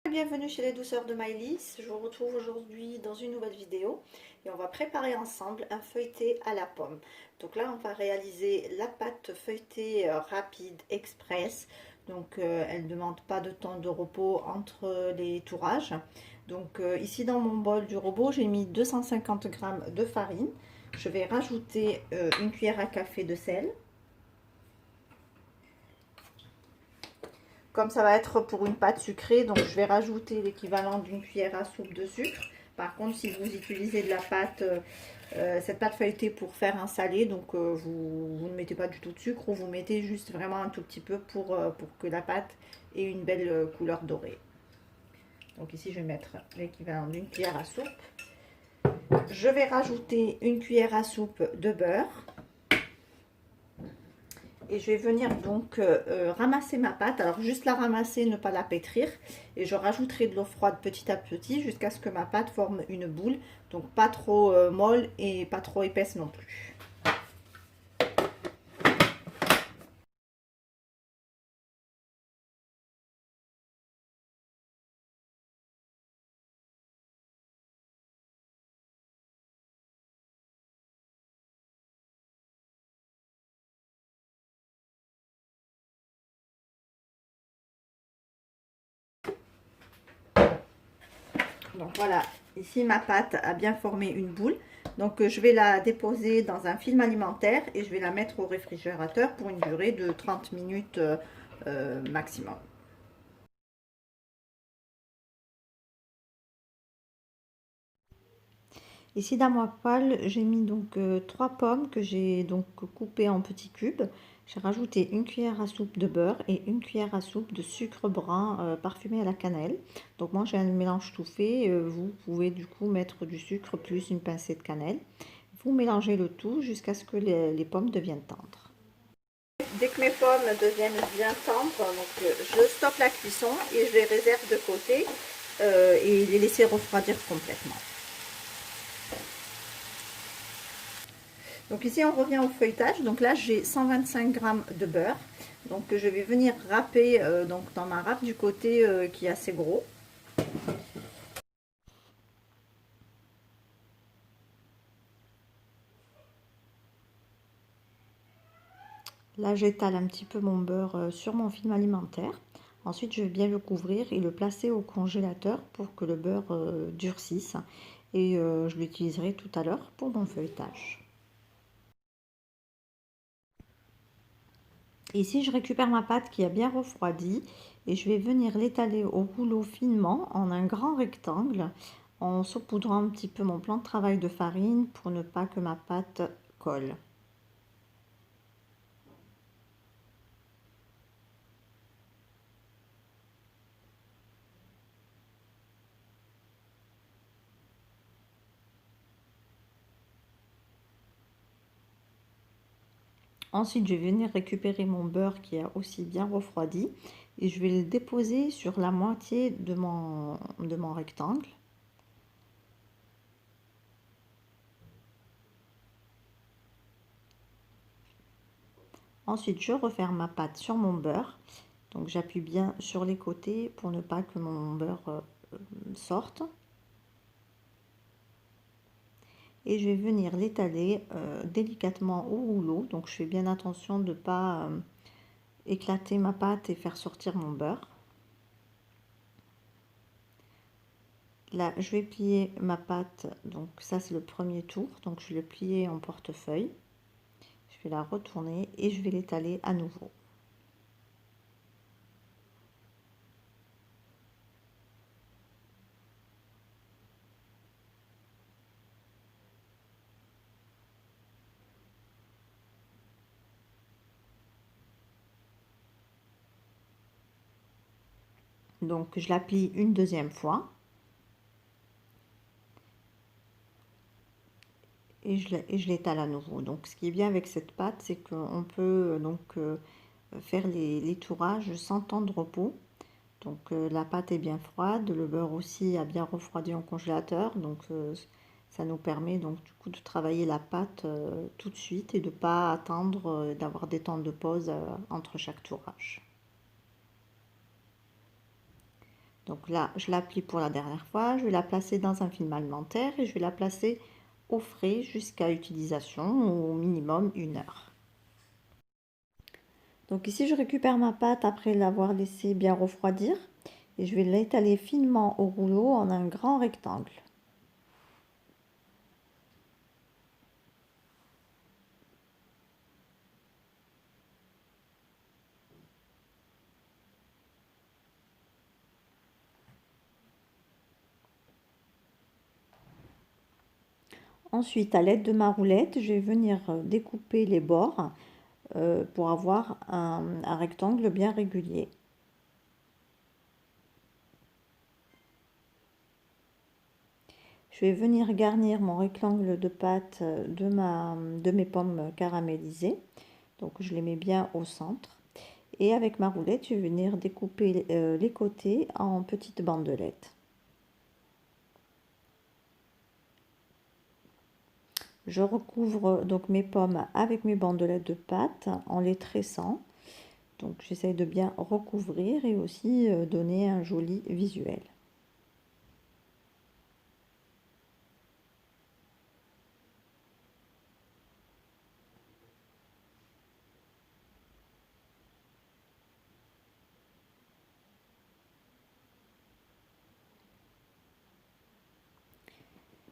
Bienvenue chez les douceurs de Maëlys. Je vous retrouve aujourd'hui dans une nouvelle vidéo et on va préparer ensemble un feuilleté à la pomme. Donc là on va réaliser la pâte feuilletée rapide express. Donc elle ne demande pas de temps de repos entre les tourages. Donc ici dans mon bol du robot j'ai mis 250 g de farine. Je vais rajouter une cuillère à café de sel. Comme ça va être pour une pâte sucrée, donc je vais rajouter l'équivalent d'une cuillère à soupe de sucre. Par contre, si vous utilisez de la pâte, cette pâte feuilletée pour faire un salé, donc vous ne mettez pas du tout de sucre ou vous mettez juste vraiment un tout petit peu pour que la pâte ait une belle couleur dorée. Donc ici, je vais mettre l'équivalent d'une cuillère à soupe. Je vais rajouter une cuillère à soupe de beurre. Et je vais venir donc ramasser ma pâte. Alors juste la ramasser, ne pas la pétrir. Et je rajouterai de l'eau froide petit à petit jusqu'à ce que ma pâte forme une boule. Donc pas trop molle et pas trop épaisse non plus. Donc voilà, ici ma pâte a bien formé une boule. Donc je vais la déposer dans un film alimentaire et je vais la mettre au réfrigérateur pour une durée de 30 minutes maximum. Ici dans ma poêle, j'ai mis donc 3 pommes que j'ai donc coupées en petits cubes. J'ai rajouté une cuillère à soupe de beurre et une cuillère à soupe de sucre brun parfumé à la cannelle. Donc moi j'ai un mélange tout fait. Vous pouvez du coup mettre du sucre plus une pincée de cannelle. Vous mélangez le tout jusqu'à ce que les pommes deviennent tendres. Dès que mes pommes deviennent bien tendres, donc, je stoppe la cuisson et je les réserve de côté et les laisser refroidir complètement. Donc ici on revient au feuilletage. Donc là j'ai 125 g de beurre. Donc je vais venir râper donc dans ma râpe du côté qui est assez gros. Là j'étale un petit peu mon beurre sur mon film alimentaire. Ensuite je vais bien le couvrir et le placer au congélateur pour que le beurre durcisse. Et je l'utiliserai tout à l'heure pour mon feuilletage. Ici, je récupère ma pâte qui a bien refroidi et je vais venir l'étaler au rouleau finement en un grand rectangle en saupoudrant un petit peu mon plan de travail de farine pour ne pas que ma pâte colle. Ensuite, je vais venir récupérer mon beurre qui a aussi bien refroidi et je vais le déposer sur la moitié de mon rectangle. Ensuite, je referme ma pâte sur mon beurre. Donc, j'appuie bien sur les côtés pour ne pas que mon beurre sorte. Et je vais venir l'étaler délicatement au rouleau. Donc, je fais bien attention de ne pas éclater ma pâte et faire sortir mon beurre. Là, je vais plier ma pâte. Donc, ça, c'est le premier tour. Donc, je vais le plier en portefeuille. Je vais la retourner et je vais l'étaler à nouveau. Donc, je la plie une deuxième fois. Et je l'étale à nouveau. Donc, ce qui est bien avec cette pâte, c'est qu'on peut donc faire les tourages sans temps de repos. Donc la pâte est bien froide, le beurre aussi a bien refroidi en congélateur, donc ça nous permet donc du coup de travailler la pâte tout de suite et de ne pas attendre d'avoir des temps de pause entre chaque tourage. Donc là, je l'applique pour la dernière fois. Je vais la placer dans un film alimentaire et je vais la placer au frais jusqu'à utilisation, au minimum 1 heure. Donc ici, je récupère ma pâte après l'avoir laissée bien refroidir et je vais l'étaler finement au rouleau en un grand rectangle. Ensuite, à l'aide de ma roulette, je vais venir découper les bords pour avoir un rectangle bien régulier. Je vais venir garnir mon rectangle de pâte de mes pommes caramélisées. Donc je les mets bien au centre. Et avec ma roulette, je vais venir découper les côtés en petites bandelettes. Je recouvre donc mes pommes avec mes bandelettes de pâte en les tressant. Donc j'essaye de bien recouvrir et aussi donner un joli visuel.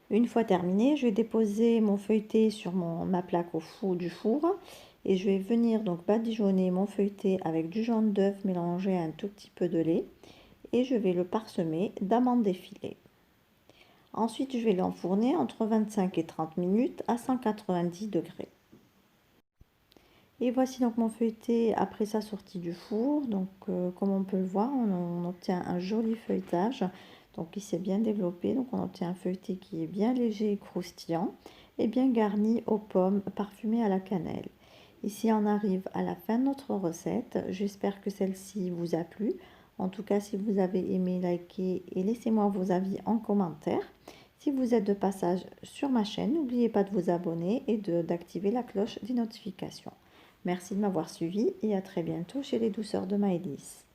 Une fois terminé, je vais déposer mon feuilleté sur ma plaque du four et je vais venir donc badigeonner mon feuilleté avec du jaune d'œuf mélangé à un tout petit peu de lait et je vais le parsemer d'amandes effilées. Ensuite, je vais l'enfourner entre 25 et 30 minutes à 190 degrés. Et voici donc mon feuilleté après sa sortie du four. Donc comme on peut le voir, on obtient un joli feuilletage. Donc il s'est bien développé. Donc on obtient un feuilleté qui est bien léger et croustillant et bien garni aux pommes parfumées à la cannelle. Ici on arrive à la fin de notre recette. J'espère que celle-ci vous a plu. En tout cas, si vous avez aimé, likez et laissez-moi vos avis en commentaire. Si vous êtes de passage sur ma chaîne, n'oubliez pas de vous abonner et d'activer la cloche des notifications. Merci de m'avoir suivi et à très bientôt chez les douceurs de Maëlys.